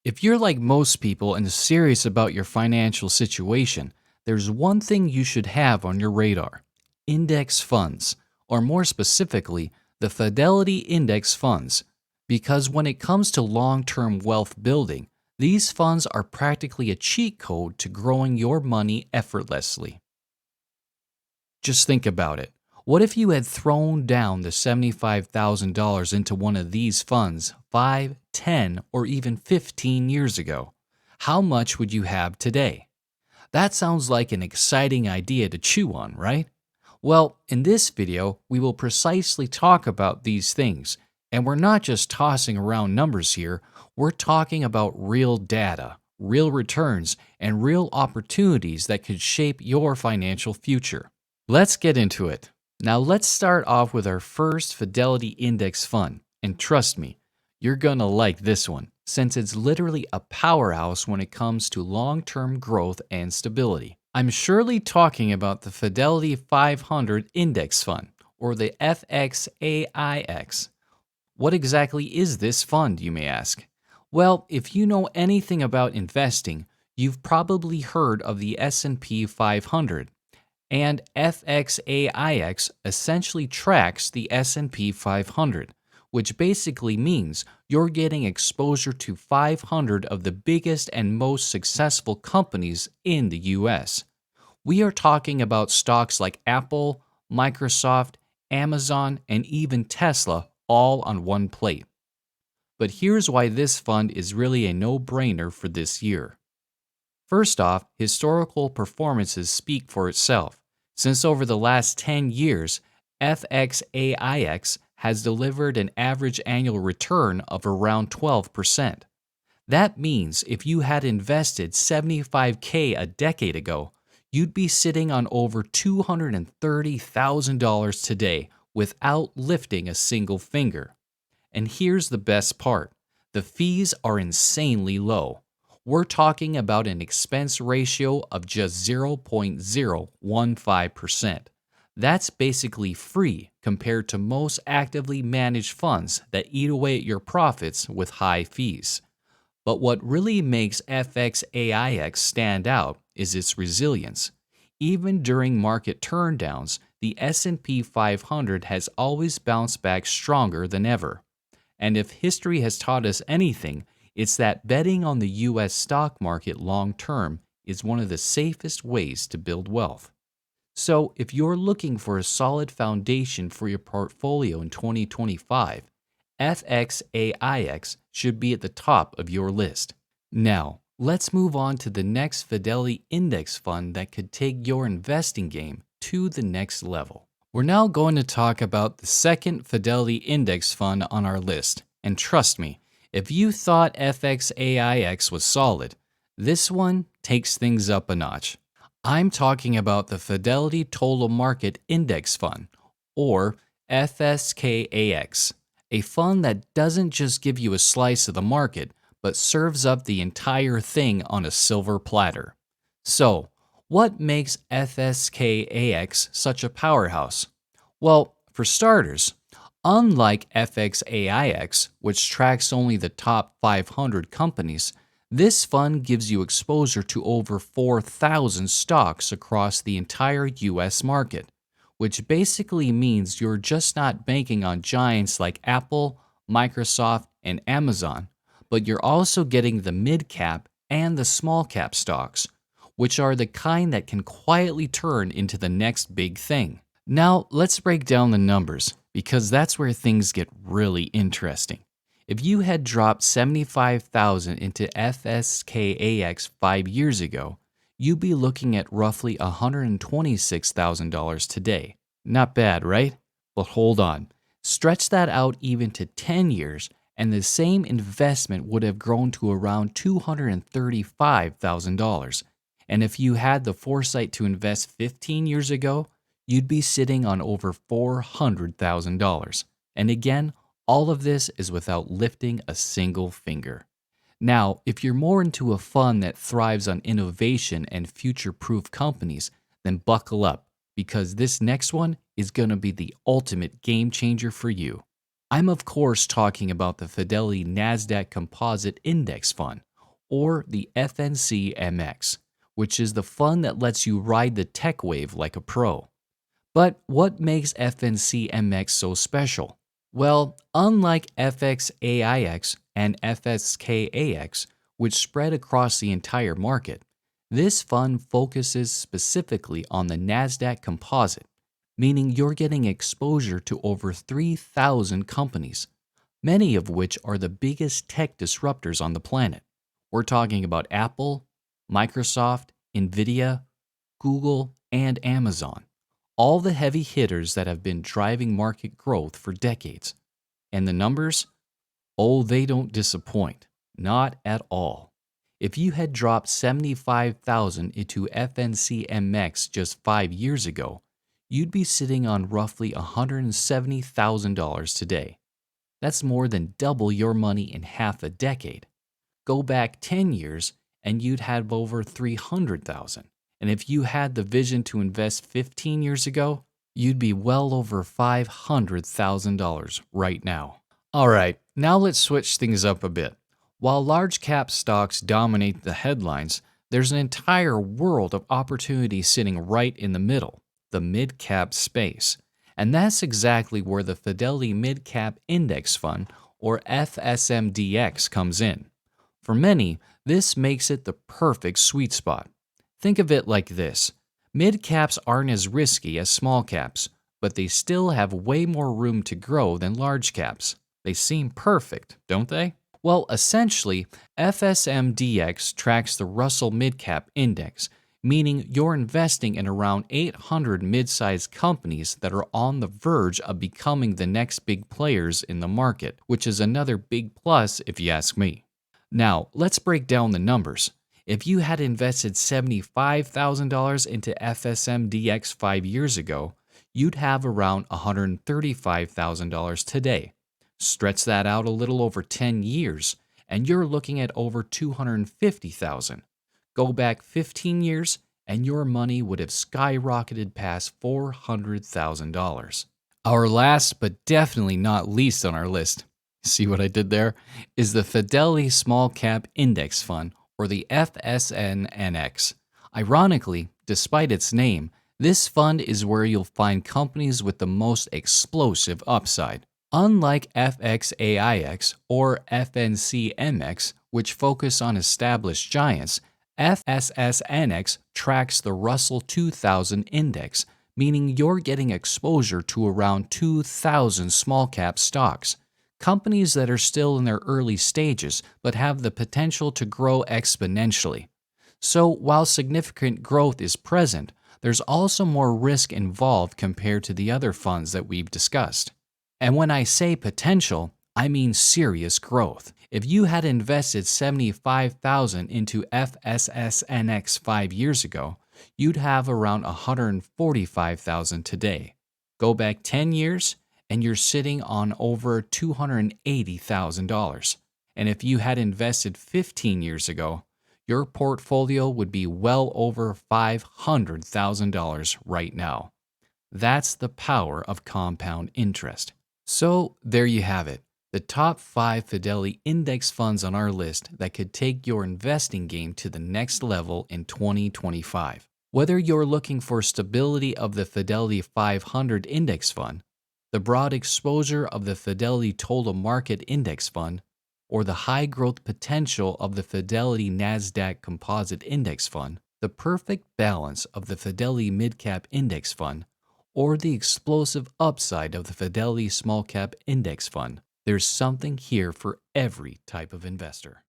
If you're like most people and serious about your financial situation, there's one thing you should have on your radar: index funds, or more specifically, the Fidelity Index Funds. Because when it comes to long term wealth building, these funds are practically a cheat code to growing your money effortlessly. Just think about it. What if you had thrown down the $75,000 into one of these funds 5, 10, or even 15 years ago? How much would you have today? That sounds like an exciting idea to chew on, right? Well, in this video, we will precisely talk about these things. And we're not just tossing around numbers here, we're talking about real data, real returns, and real opportunities that could shape your financial future. Let's get into it. Now, let's start off with our first Fidelity Index Fund. And trust me, you're gonna like this one, since it's literally a powerhouse when it comes to long term growth and stability. I'm surely talking about the Fidelity 500 Index Fund, or the FXAIX. What exactly is this fund, you may ask? Well, if you know anything about investing, you've probably heard of the S&P 500. And FXAIX essentially tracks the S&P 500, which basically means you're getting exposure to 500 of the biggest and most successful companies in the US. We are talking about stocks like Apple, Microsoft, Amazon, and even Tesla all on one plate. But here's why this fund is really a no-brainer for this year. First off, historical performances speak for itself. Since over the last 10 years, FXAIX has delivered an average annual return of around 12%. That means if you had invested 75K a decade ago, you'd be sitting on over $230,000 today without lifting a single finger. And here's the best part: the fees are insanely low. We're talking about an expense ratio of just 0.015%. That's basically free compared to most actively managed funds that eat away at your profits with high fees. But what really makes FXAIX stand out is its resilience. Even during market turndowns, the S&P 500 has always bounced back stronger than ever. And if history has taught us anything, it's that betting on the US stock market long term is one of the safest ways to build wealth. So, if you're looking for a solid foundation for your portfolio in 2025, FXAIX should be at the top of your list. Now, let's move on to the next Fidelity Index Fund that could take your investing game to the next level. We're now going to talk about the second Fidelity Index Fund on our list. And trust me, if you thought FXAIX was solid, this one takes things up a notch. I'm talking about the Fidelity Total Market Index Fund, or FSKAX, a fund that doesn't just give you a slice of the market, but serves up the entire thing on a silver platter. So, what makes FSKAX such a powerhouse? Well, for starters, unlike FXAIX, which tracks only the top 500 companies, this fund gives you exposure to over 4,000 stocks across the entire US market, which basically means you're just not banking on giants like Apple, Microsoft, and Amazon, but you're also getting the mid-cap and the small-cap stocks, which are the kind that can quietly turn into the next big thing. Now, let's break down the numbers, because that's where things get really interesting. If you had dropped $75,000 into FSKAX 5 years ago, you'd be looking at roughly $126,000 today. Not bad, right? But hold on. Stretch that out even to 10 years, and the same investment would have grown to around $235,000. And if you had the foresight to invest 15 years ago, you'd be sitting on over $400,000. And again, all of this is without lifting a single finger. Now, if you're more into a fund that thrives on innovation and future-proof companies, then buckle up, because this next one is going to be the ultimate game changer for you. I'm of course talking about the Fidelity NASDAQ Composite Index Fund, or the FNCMX, which is the fund that lets you ride the tech wave like a pro. But what makes FNCMX so special? Well, unlike FXAIX and FSKAX, which spread across the entire market, this fund focuses specifically on the NASDAQ composite, meaning you're getting exposure to over 3,000 companies, many of which are the biggest tech disruptors on the planet. We're talking about Apple, Microsoft, Nvidia, Google, and Amazon, all the heavy hitters that have been driving market growth for decades. And the numbers? Oh, they don't disappoint. Not at all. If you had dropped 75,000 into FNCMX just 5 years ago, you'd be sitting on roughly $170,000 today. That's more than double your money in half a decade. Go back 10 years and you'd have over 300,000. And if you had the vision to invest 15 years ago, you'd be well over $500,000 right now. All right, now let's switch things up a bit. While large cap stocks dominate the headlines, there's an entire world of opportunity sitting right in the middle, the mid cap space. And that's exactly where the Fidelity Mid Cap Index Fund, or FSMDX, comes in. For many, this makes it the perfect sweet spot. Think of it like this. Mid caps aren't as risky as small caps, but they still have way more room to grow than large caps. They seem perfect, don't they? Well, essentially, FSMDX tracks the Russell Midcap Index, meaning you're investing in around 800 mid-sized companies that are on the verge of becoming the next big players in the market, which is another big plus if you ask me. Now, let's break down the numbers. If you had invested $75,000 into FSMDX 5 years ago, you'd have around $135,000 today. Stretch that out a little over 10 years, and you're looking at over $250,000. Go back 15 years, and your money would have skyrocketed past $400,000. Our last, but definitely not least on our list, see what I did there, is the Fidelity Small Cap Index Fund, or the FSNNX. Ironically, despite its name, this fund is where you'll find companies with the most explosive upside. Unlike FXAIX or FNCMX, which focus on established giants, FSSNX tracks the Russell 2000 index, meaning you're getting exposure to around 2,000 small cap stocks, companies that are still in their early stages but have the potential to grow exponentially. So while significant growth is present, there's also more risk involved compared to the other funds that we've discussed. And when I say potential, I mean serious growth. If you had invested $75,000 into FSSNX 5 years ago, you'd have around $145,000 today. Go back 10 years, and you're sitting on over $280,000. And if you had invested 15 years ago, your portfolio would be well over $500,000 right now. That's the power of compound interest. So there you have it, the top 5 Fidelity index funds on our list that could take your investing game to the next level in 2025. Whether you're looking for stability of the Fidelity 500 Index Fund, the broad exposure of the Fidelity Total Market Index Fund, or the high growth potential of the Fidelity NASDAQ Composite Index Fund, the perfect balance of the Fidelity Midcap Index Fund, or the explosive upside of the Fidelity Small Cap Index Fund, there's something here for every type of investor.